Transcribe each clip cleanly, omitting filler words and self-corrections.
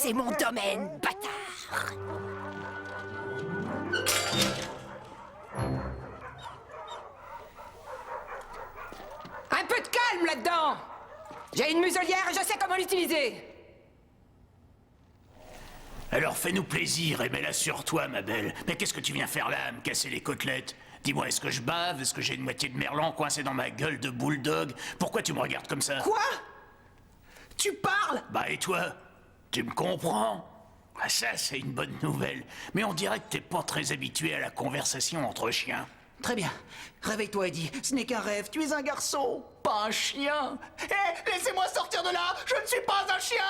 C'est mon domaine, bâtard! Un peu de calme là-dedans! J'ai une muselière et je sais comment l'utiliser! Alors fais-nous plaisir et mets-la sur toi, ma belle. Mais qu'est-ce que tu viens faire là, à me casser les côtelettes? Dis-moi, est-ce que je bave? Est-ce que j'ai une moitié de merlan coincée dans ma gueule de bulldog? Pourquoi tu me regardes comme ça? Quoi? Tu parles? Bah et toi? Tu me comprends? Ah, ça, c'est une bonne nouvelle. Mais on dirait que t'es pas très habitué à la conversation entre chiens. Très bien. Réveille-toi, Eddie. Ce n'est qu'un rêve. Tu es un garçon, pas un chien. Hé, laissez-moi sortir de là. Je ne suis pas un chien.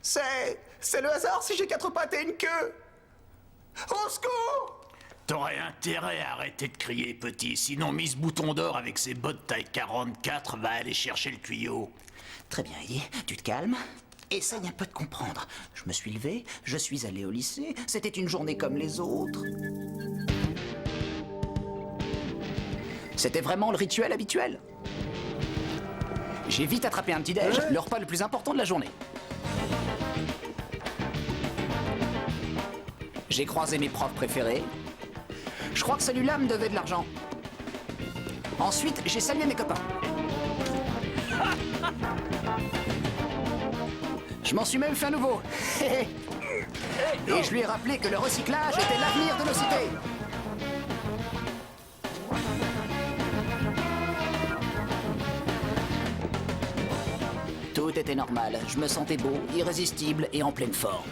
C'est le hasard si j'ai 4 pattes et une queue. Au secours! T'aurais intérêt à arrêter de crier, petit. Sinon, Miss Bouton d'Or, avec ses bottes taille 44, va aller chercher le tuyau. Très bien, Eddie. Tu te calmes. Essaye un peu de comprendre. Je me suis levé, je suis allé au lycée. C'était une journée comme les autres. C'était vraiment le rituel habituel. J'ai vite attrapé un petit-déj, le repas le plus important de la journée. J'ai croisé mes profs préférés. Je crois que celui-là me devait de l'argent. Ensuite, j'ai salué mes copains. Je m'en suis même fait un nouveau. Et je lui ai rappelé que le recyclage était l'avenir de nos cités. Tout était normal. Je me sentais beau, irrésistible et en pleine forme.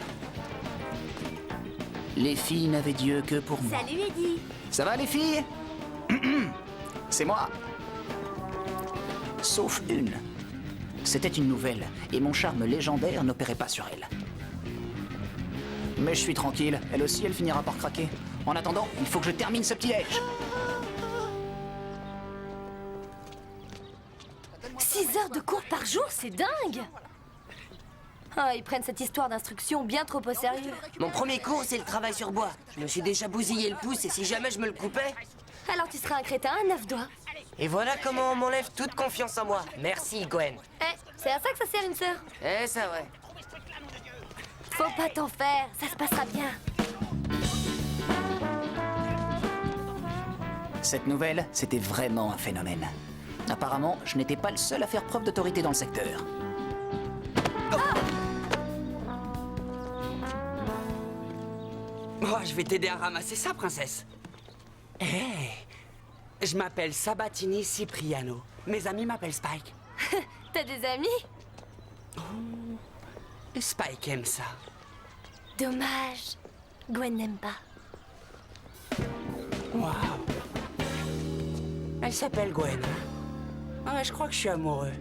Les filles n'avaient Dieu que pour moi. Salut Eddie. Ça va les filles? C'est moi. Sauf une. C'était une nouvelle, et mon charme légendaire n'opérait pas sur elle. Mais je suis tranquille, elle aussi elle finira par craquer. En attendant, il faut que je termine ce petit-déj. 6 heures de cours par jour, c'est dingue. Ah, ils prennent cette histoire d'instruction bien trop au sérieux. Mon premier cours, c'est le travail sur bois. Je me suis déjà bousillé le pouce et si jamais je me le coupais... Alors tu seras un crétin à 9 doigts. Et voilà comment on m'enlève toute confiance en moi. Merci, Gwen. Eh, c'est à ça que ça sert une sœur. Eh, ça ouais. Faut pas t'en faire, ça se passera bien. Cette nouvelle, c'était vraiment un phénomène. Apparemment, je n'étais pas le seul à faire preuve d'autorité dans le secteur. Oh, je vais t'aider à ramasser ça, princesse. Hé, je m'appelle Sabatini Cipriano. Mes amis m'appellent Spike. T'as des amis? Spike aime ça. Dommage. Gwen n'aime pas. Waouh. Elle s'appelle Gwen. Ah, je crois que je suis amoureux.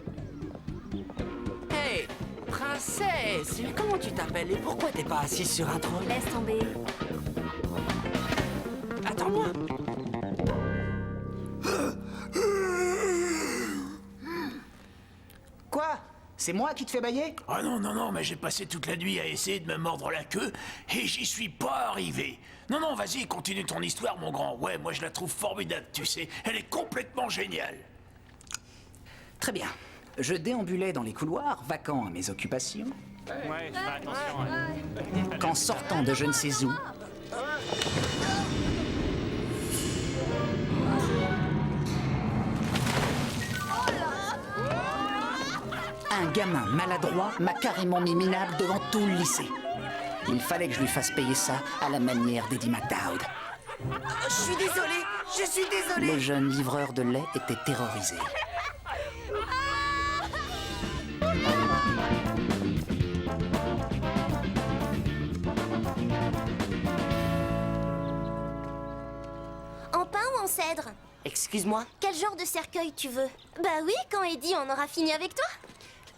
Hey, princesse, comment tu t'appelles et pourquoi t'es pas assise sur un trône? Laisse tomber. Attends-moi. Quoi? C'est moi qui te fais bailler? Ah non, non, non, mais j'ai passé toute la nuit à essayer de me mordre la queue et j'y suis pas arrivé. Non, non, vas-y, continue ton histoire, mon grand. Ouais, moi je la trouve formidable, tu sais. Elle est complètement géniale. Très bien. Je déambulais dans les couloirs, vacant à mes occupations, Ouais, fais attention. qu'en sortant de je ne sais où, un gamin maladroit m'a carrément mis minable devant tout le lycée. Il fallait que je lui fasse payer ça à la manière d'Eddie McDowd. Je suis désolé, je suis désolé. Le jeune livreur de lait était terrorisé. En pain ou en cèdre? Excuse-moi, Quel genre de cercueil tu veux? Bah oui, quand Eddie on aura fini avec toi.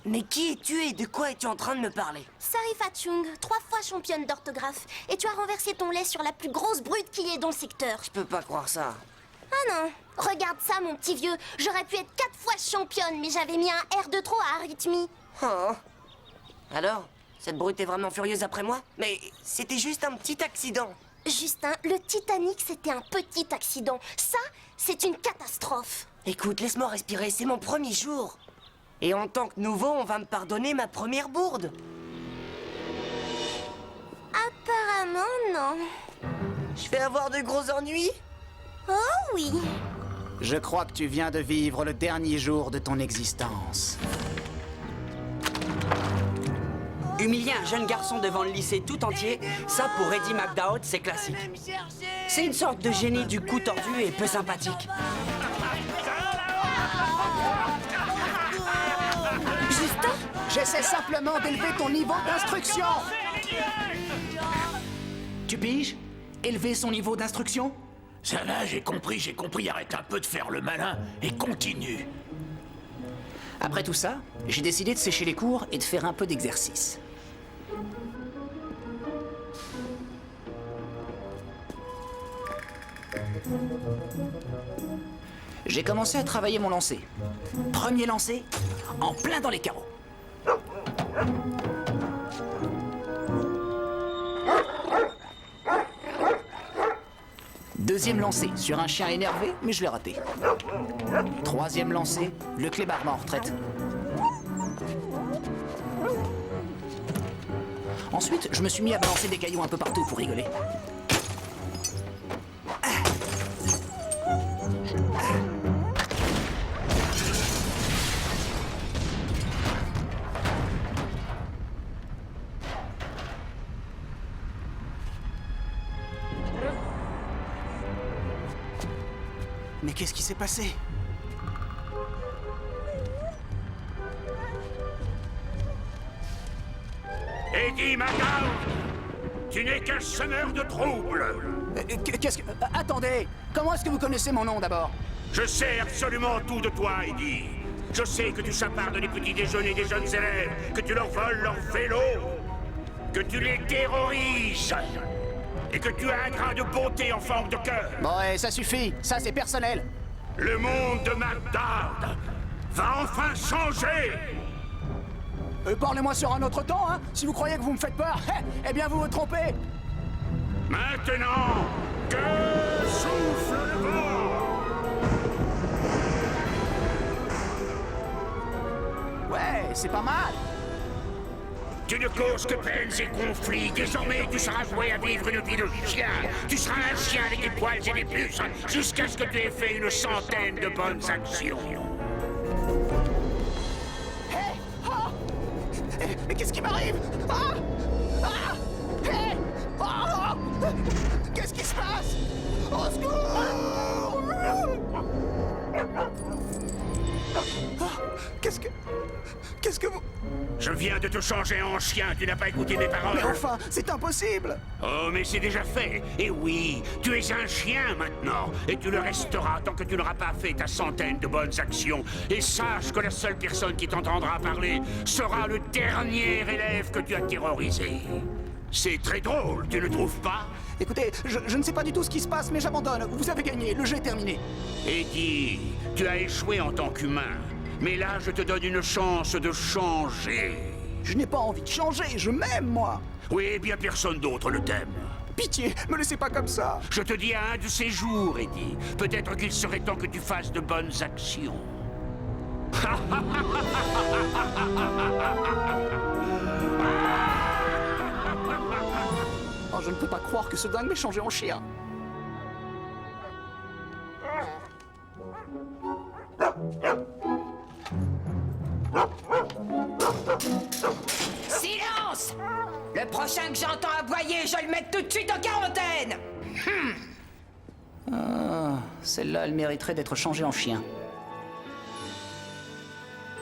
mais qui es-tu et de quoi es-tu en train de me parler? Sarifa Chung, 3 fois championne d'orthographe. Et tu as renversé ton lait sur la plus grosse brute qu'il y ait dans le secteur. Je peux pas croire ça. Ah non, regarde ça mon petit vieux. J'aurais pu être 4 fois championne, mais j'avais mis un R de trop à arythmie. Oh. Alors, cette brute est vraiment furieuse après moi? Mais c'était juste un petit accident. Justin, le Titanic c'était un petit accident. Ça, c'est une catastrophe. Écoute, laisse-moi respirer, c'est mon premier jour. Et en tant que nouveau, on va me pardonner ma première bourde. Apparemment, non. Je vais avoir de gros ennuis. Oh oui. Je crois que tu viens de vivre le dernier jour de ton existence. Humilier un jeune garçon devant le lycée tout entier, ça pour Eddie McDowd, c'est classique. C'est une sorte de génie du cou tordu et peu sympathique. Justin? J'essaie simplement d'élever ton niveau d'instruction. Tu piges? Élever son niveau d'instruction? Ça va, j'ai compris, arrête un peu de faire le malin et continue. Après tout ça, j'ai décidé de sécher les cours et de faire un peu d'exercice. J'ai commencé à travailler mon lancer. Premier lancer, en plein dans les carreaux. Deuxième lancé, sur un chien énervé, mais je l'ai raté. Troisième lancé, le clébard m'a en retraite. Ensuite, je me suis mis à balancer des cailloux un peu partout pour rigoler. Mais qu'est-ce qui s'est passé? Eddie McDowd, tu n'es qu'un semeur de troubles. Qu'est-ce que... attendez! Comment est-ce que vous connaissez mon nom d'abord? Je sais absolument tout de toi, Eddie. Je sais que tu chapardes les petits déjeuners des jeunes élèves, que tu leur voles leur vélo, que tu les terrorises, et que tu as un grain de bonté en forme de cœur. Bon, ouais, ça suffit. Ça, c'est personnel. Le monde de McDowd va enfin changer. Parlez-moi sur un autre temps, hein. Si vous croyez que vous me faites peur, eh bien, vous vous trompez. Maintenant, que souffle le vent. Ouais, c'est pas mal. Tu ne causes que peines et conflits. Désormais, tu seras voué à vivre une vie de chien. Tu seras un chien avec des poils et des puces, jusqu'à ce que tu aies fait une centaine de bonnes actions. Mais qu'est-ce qui m'arrive? Qu'est-ce qui se passe? Au secours! Qu'est-ce que vous... Je viens de te changer en chien, tu n'as pas écouté mes paroles. Mais enfin, c'est impossible! Oh, mais c'est déjà fait. Et oui, tu es un chien maintenant. Et tu le resteras tant que tu n'auras pas fait ta centaine de bonnes actions. Et sache que la seule personne qui t'entendra parler sera le dernier élève que tu as terrorisé. C'est très drôle, tu ne trouves pas? Écoutez, je ne sais pas du tout ce qui se passe, mais j'abandonne. Vous avez gagné, le jeu est terminé. Eddie, tu as échoué en tant qu'humain. Mais là, je te donne une chance de changer. Je n'ai pas envie de changer, je m'aime, moi. Oui, bien personne d'autre le t'aime. Pitié, me laissez pas comme ça. Je te dis à un de ces jours, Eddie, peut-être qu'il serait temps que tu fasses de bonnes actions. Oh, je ne peux pas croire que ce dingue m'ait changé en chien. Silence! Le prochain que j'entends aboyer, je le mets tout de suite en quarantaine! Ah, celle-là, elle mériterait d'être changée en chien.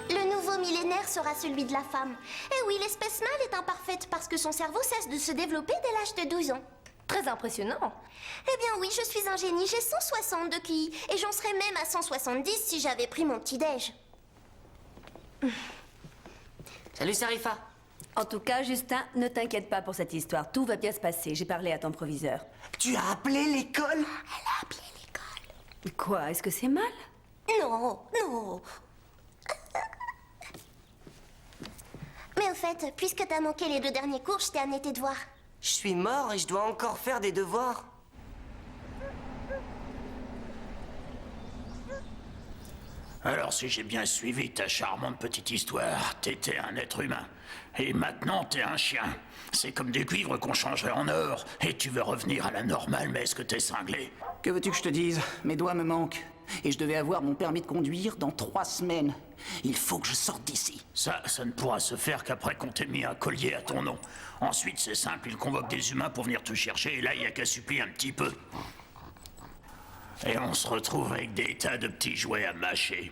Le nouveau millénaire sera celui de la femme. Et oui, l'espèce mâle est imparfaite parce que son cerveau cesse de se développer dès l'âge de 12 ans. Très impressionnant. Eh bien oui, je suis un génie, j'ai 160 de QI. Et j'en serais même à 170 si j'avais pris mon petit-déj. Salut Sarifa. En tout cas, Justin, ne t'inquiète pas pour cette histoire. Tout va bien se passer. J'ai parlé à ton proviseur. Tu as appelé l'école? Elle a appelé l'école. Quoi? Est-ce que c'est mal? Non, non. Mais au fait, puisque t'as manqué les 2 derniers cours, je t'ai amené tes devoirs. Je suis mort et je dois encore faire des devoirs. Alors, si j'ai bien suivi ta charmante petite histoire, t'étais un être humain. Et maintenant, t'es un chien. C'est comme du cuivre qu'on changerait en or. Et tu veux revenir à la normale, mais est-ce que t'es cinglé? Que veux-tu que je te dise? Mes doigts me manquent. Et je devais avoir mon permis de conduire dans 3 semaines. Il faut que je sorte d'ici. Ça ne pourra se faire qu'après qu'on t'ait mis un collier à ton nom. Ensuite, c'est simple, il convoque des humains pour venir te chercher, et là, il n'y a qu'à supplier un petit peu. Et on se retrouve avec des tas de petits jouets à mâcher.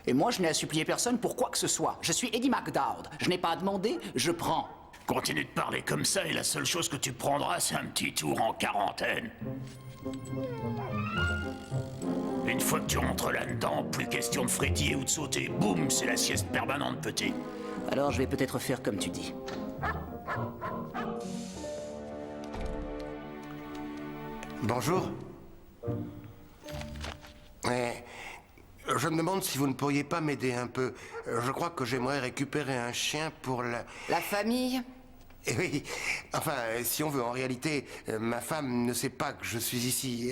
Et moi, je n'ai à supplier personne pour quoi que ce soit. Je suis Eddie McDowd. Je n'ai pas à demander, je prends. Continue de parler comme ça, et la seule chose que tu prendras, c'est un petit tour en quarantaine. Une fois que tu rentres là-dedans, plus question de frétiller ou de sauter. Boum, c'est la sieste permanente, petit. Alors, je vais peut-être faire comme tu dis. Bonjour. Je me demande si vous ne pourriez pas m'aider un peu. Je crois que j'aimerais récupérer un chien pour la... La famille? Eh oui, enfin, si on veut, en réalité, ma femme ne sait pas que je suis ici.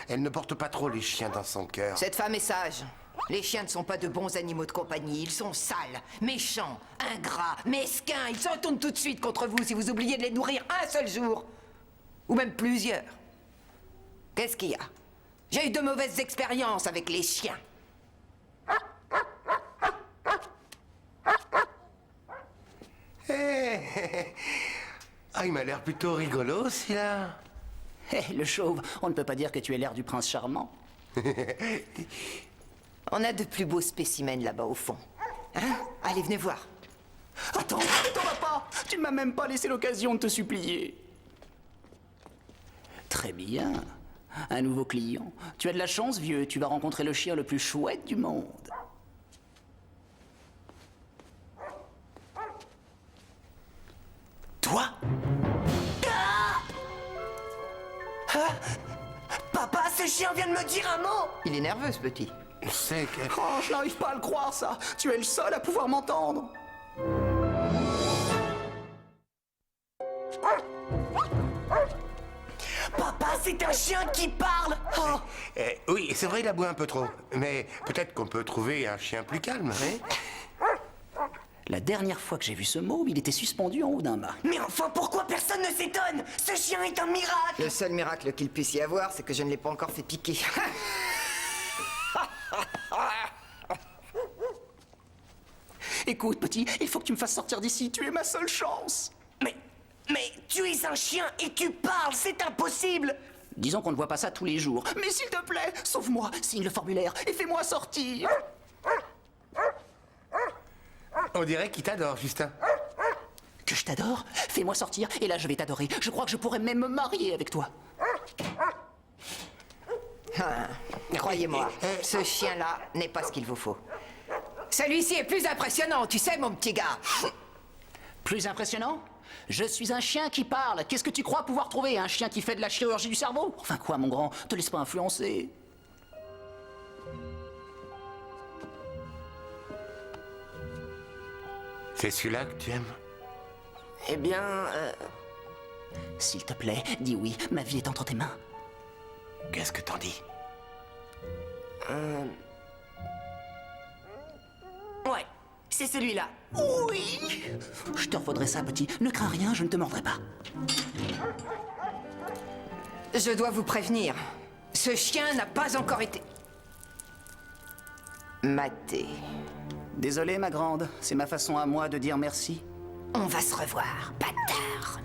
Elle ne porte pas trop les chiens dans son cœur. Cette femme est sage. Les chiens ne sont pas de bons animaux de compagnie. Ils sont sales, méchants, ingrats, mesquins. Ils s'en tournent tout de suite contre vous si vous oubliez de les nourrir un seul jour. Ou même plusieurs. Qu'est-ce qu'il y a? J'ai eu de mauvaises expériences avec les chiens. Ah, il m'a l'air plutôt rigolo, celui-là. Hé, le chauve, on ne peut pas dire que tu aies l'air du prince charmant. On a de plus beaux spécimens là-bas au fond. Hein? Allez, venez voir. Attends, t'en vas pas. Tu ne m'as même pas laissé l'occasion de te supplier. Très bien. Un nouveau client. Tu as de la chance, vieux. Tu vas rencontrer le chien le plus chouette du monde. Toi? Ah! Papa, ce chien vient de me dire un mot! Il est nerveux, ce petit. C'est que... Oh, je n'arrive pas à le croire, ça. Tu es le seul à pouvoir m'entendre. Papa, c'est un chien qui parle! Oh! oui, c'est vrai, il aboie un peu trop. Mais peut-être qu'on peut trouver un chien plus calme, hein? La dernière fois que j'ai vu ce môme, il était suspendu en haut d'un mât. Mais enfin, pourquoi personne ne s'étonne? Ce chien est un miracle! Le seul miracle qu'il puisse y avoir, c'est que je ne l'ai pas encore fait piquer. Écoute, petit, il faut que tu me fasses sortir d'ici. Tu es ma seule chance. Mais tu es un chien et tu parles, c'est impossible! Disons qu'on ne voit pas ça tous les jours. Mais s'il te plaît, sauve-moi, signe le formulaire et fais-moi sortir. On dirait qu'il t'adore, Justin. Que je t'adore? Fais-moi sortir et là je vais t'adorer. Je crois que je pourrais même me marier avec toi. Croyez-moi, ce chien-là n'est pas ce qu'il vous faut. Celui-ci est plus impressionnant, tu sais, mon petit gars. Plus impressionnant? Je suis un chien qui parle. Qu'est-ce que tu crois pouvoir trouver? Un chien qui fait de la chirurgie du cerveau? Enfin quoi, mon grand? Te laisse pas influencer. C'est celui-là que tu aimes? Eh bien, S'il te plaît, dis oui. Ma vie est entre tes mains. Qu'est-ce que t'en dis? ouais, c'est celui-là. Oui! Je te revaudrai ça, petit. Ne crains rien, je ne te mordrai pas. Je dois vous prévenir, ce chien n'a pas encore été maté. Désolé, ma grande. C'est ma façon à moi de dire merci. On va se revoir, bâtard.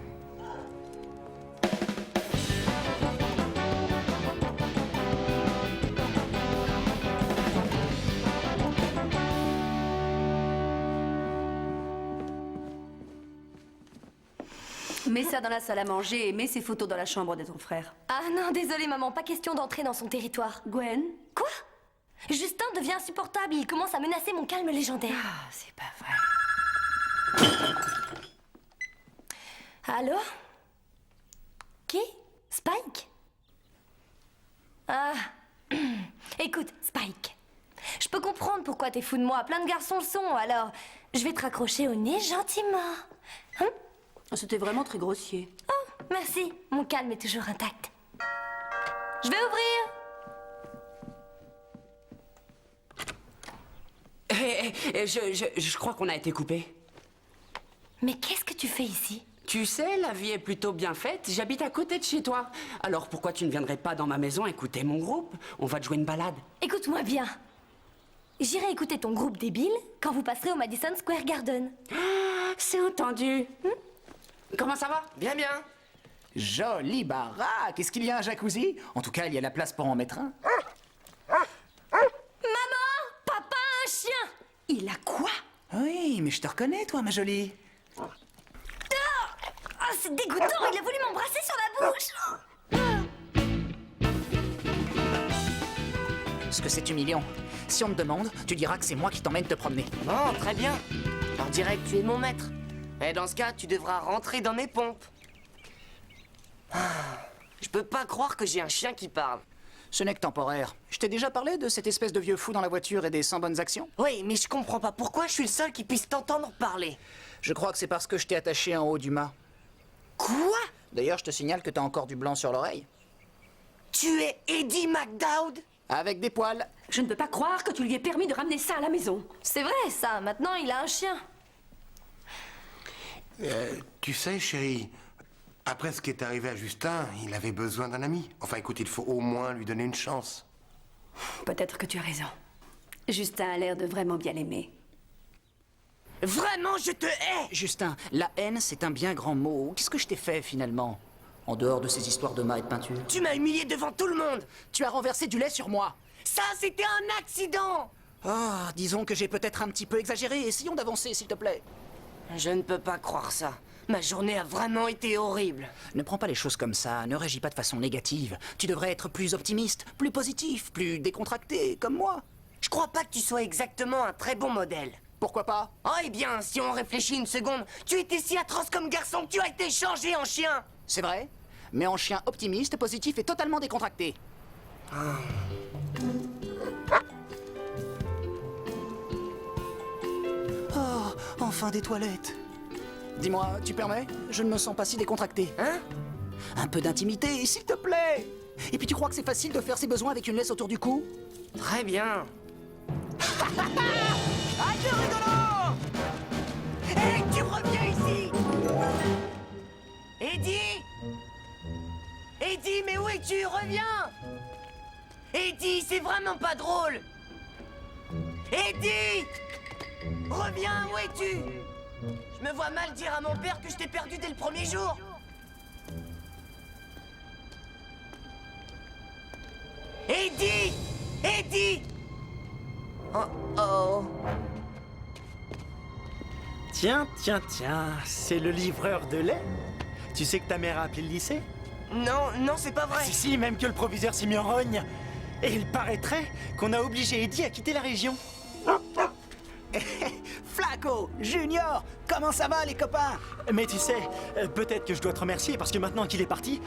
Mets ça dans la salle à manger et mets ces photos dans la chambre de ton frère. Ah non, désolé maman, pas question d'entrer dans son territoire. Gwen? Quoi? Justin devient insupportable, il commence à menacer mon calme légendaire. Ah, c'est pas vrai. Allô? Qui? Spike? Ah. Écoute, Spike. Je peux comprendre pourquoi t'es fou de moi. Plein de garçons le sont, alors je vais te raccrocher au nez gentiment. Hein? C'était vraiment très grossier. Oh, merci. Mon calme est toujours intact. Je vais ouvrir. Je crois qu'on a été coupé. Mais qu'est-ce que tu fais ici? Tu sais, la vie est plutôt bien faite. J'habite à côté de chez toi. Alors pourquoi tu ne viendrais pas dans ma maison écouter mon groupe? On va te jouer une balade. Écoute-moi bien. J'irai écouter ton groupe débile quand vous passerez au Madison Square Garden. Ah, c'est entendu. Comment ça va? Bien, bien. Joli baraque. Est-ce qu'il y a un jacuzzi? En tout cas, il y a la place pour en mettre un. Maman! Papa a un chien! Il a quoi? Oui, mais je te reconnais, toi, ma jolie. Oh, c'est dégoûtant! Il a voulu m'embrasser sur la bouche! Ce que c'est humiliant. Si on te demande, tu diras que c'est moi qui t'emmène te promener. Bon, très bien. Alors dirais que tu es mon maître. Et dans ce cas, tu devras rentrer dans mes pompes. Je peux pas croire que j'ai un chien qui parle. Ce n'est que temporaire. Je t'ai déjà parlé de cette espèce de vieux fou dans la voiture et des 100 bonnes actions? Oui, mais je comprends pas pourquoi je suis le seul qui puisse t'entendre parler. Je crois que c'est parce que je t'ai attaché en haut du mât. Quoi? D'ailleurs, je te signale que t'as encore du blanc sur l'oreille. Tu es Eddie McDowd? Avec des poils. Je ne peux pas croire que tu lui aies permis de ramener ça à la maison. C'est vrai, ça. Maintenant, il a un chien. Tu sais, chérie, après ce qui est arrivé à Justin, il avait besoin d'un ami. Enfin, écoute, il faut au moins lui donner une chance. Peut-être que tu as raison. Justin a l'air de vraiment bien l'aimer. Vraiment, je te hais! Justin, la haine, c'est un bien grand mot. Qu'est-ce que je t'ai fait, finalement? En dehors de ces histoires de mât et de peinture. Tu m'as humilié devant tout le monde! Tu as renversé du lait sur moi. Ça, c'était un accident! Ah, disons que j'ai peut-être un petit peu exagéré. Essayons d'avancer, s'il te plaît. Je ne peux pas croire ça. Ma journée a vraiment été horrible. Ne prends pas les choses comme ça, ne réagis pas de façon négative. Tu devrais être plus optimiste, plus positif, plus décontracté, comme moi. Je crois pas que tu sois exactement un très bon modèle. Pourquoi pas? Oh, eh bien, si on réfléchit une seconde, tu étais si atroce comme garçon que tu as été changé en chien. C'est vrai, mais en chien optimiste, positif et totalement décontracté. Oh, enfin des toilettes. Dis-moi, tu permets? Je ne me sens pas si décontracté. Hein? Un peu d'intimité, s'il te plaît. Et puis tu crois que c'est facile de faire ses besoins avec une laisse autour du cou? Très bien. Ah, c'est rigolo! Hé, tu reviens ici! Eddie! Eddie, mais où es-tu? Reviens! Eddie, c'est vraiment pas drôle! Eddie! Reviens, où es-tu? Je me vois mal dire à mon père que je t'ai perdu dès le premier jour! Eddie! Eddie! Oh oh! Tiens, c'est le livreur de lait. Tu sais que ta mère a appelé le lycée? Non, non, c'est pas vrai! Si, même que le proviseur s'y met en rogne. Et il paraîtrait qu'on a obligé Eddie à quitter la région. Flaco, Junior, comment ça va les copains? Mais tu sais, peut-être que je dois te remercier parce que maintenant qu'il est parti,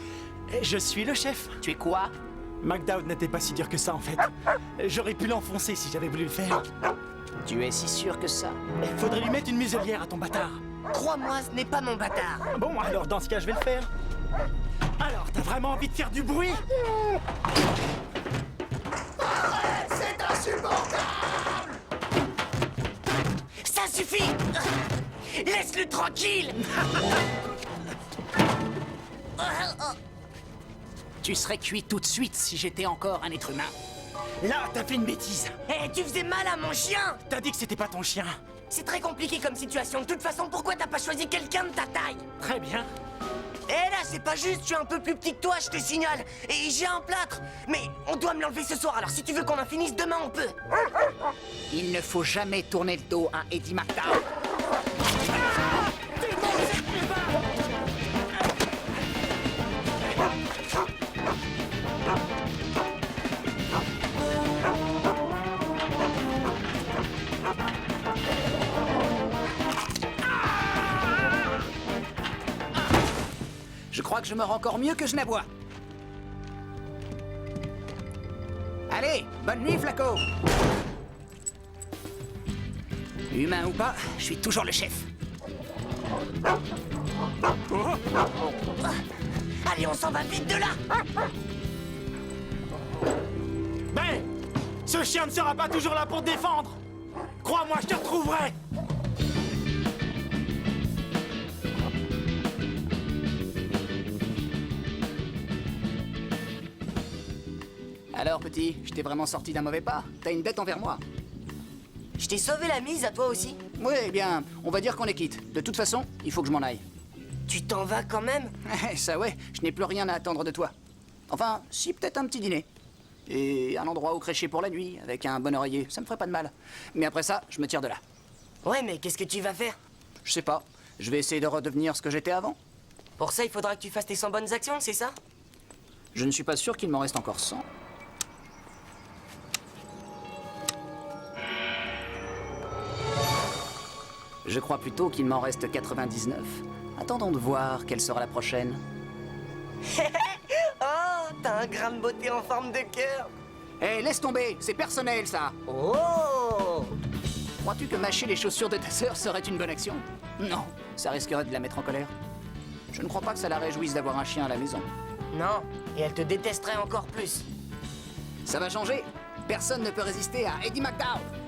je suis le chef. Tu es quoi? McDowd n'était pas si dur que ça en fait. J'aurais pu l'enfoncer si j'avais voulu le faire. Tu es si sûr que ça? Faudrait lui mettre une muselière à ton bâtard. Crois-moi, ce n'est pas mon bâtard! Bon, alors dans ce cas, je vais le faire. Alors, t'as vraiment envie de faire du bruit? C'est insupportable! Ça suffit! Laisse-le tranquille! Tu serais cuit tout de suite si j'étais encore un être humain. Là, t'as fait une bêtise. Hé, tu faisais mal à mon chien! T'as dit que c'était pas ton chien. C'est très compliqué comme situation. De toute façon, pourquoi t'as pas choisi quelqu'un de ta taille? Très bien. Eh là, c'est pas juste, je suis un peu plus petit que toi, je te signale. Et j'ai un plâtre. Mais on doit me l'enlever ce soir, alors si tu veux qu'on en finisse demain, on peut. Il ne faut jamais tourner le dos à Eddie McDowd. Je crois que je me rends encore mieux que je n'aboie. Allez, bonne nuit, Flaco. Humain ou pas, je suis toujours le chef. Allez, on s'en va vite de là. Ben, ce chien ne sera pas toujours là pour te défendre. Crois-moi, je te retrouverai. Alors, petit, je t'ai vraiment sorti d'un mauvais pas. T'as une dette envers moi. Je t'ai sauvé la mise, à toi aussi. Oui, eh bien, on va dire qu'on est quitte. De toute façon, il faut que je m'en aille. Tu t'en vas quand même? Ça ouais, je n'ai plus rien à attendre de toi. Enfin, si, peut-être un petit dîner. Et un endroit où crécher pour la nuit, avec un bon oreiller, ça me ferait pas de mal. Mais après ça, je me tire de là. Ouais, mais qu'est-ce que tu vas faire? Je sais pas, je vais essayer de redevenir ce que j'étais avant. Pour ça, il faudra que tu fasses tes 100 bonnes actions, c'est ça? Je ne suis pas sûr qu'il m'en reste encore 100. Je crois plutôt qu'il m'en reste 99. Attendons de voir quelle sera la prochaine. Oh, t'as un grain de beauté en forme de cœur. Hé, laisse tomber, c'est personnel ça. Oh! Crois-tu que mâcher les chaussures de ta sœur serait une bonne action? Non, ça risquerait de la mettre en colère. Je ne crois pas que ça la réjouisse d'avoir un chien à la maison. Non, et elle te détesterait encore plus. Ça va changer. Personne ne peut résister à Eddie McDowell.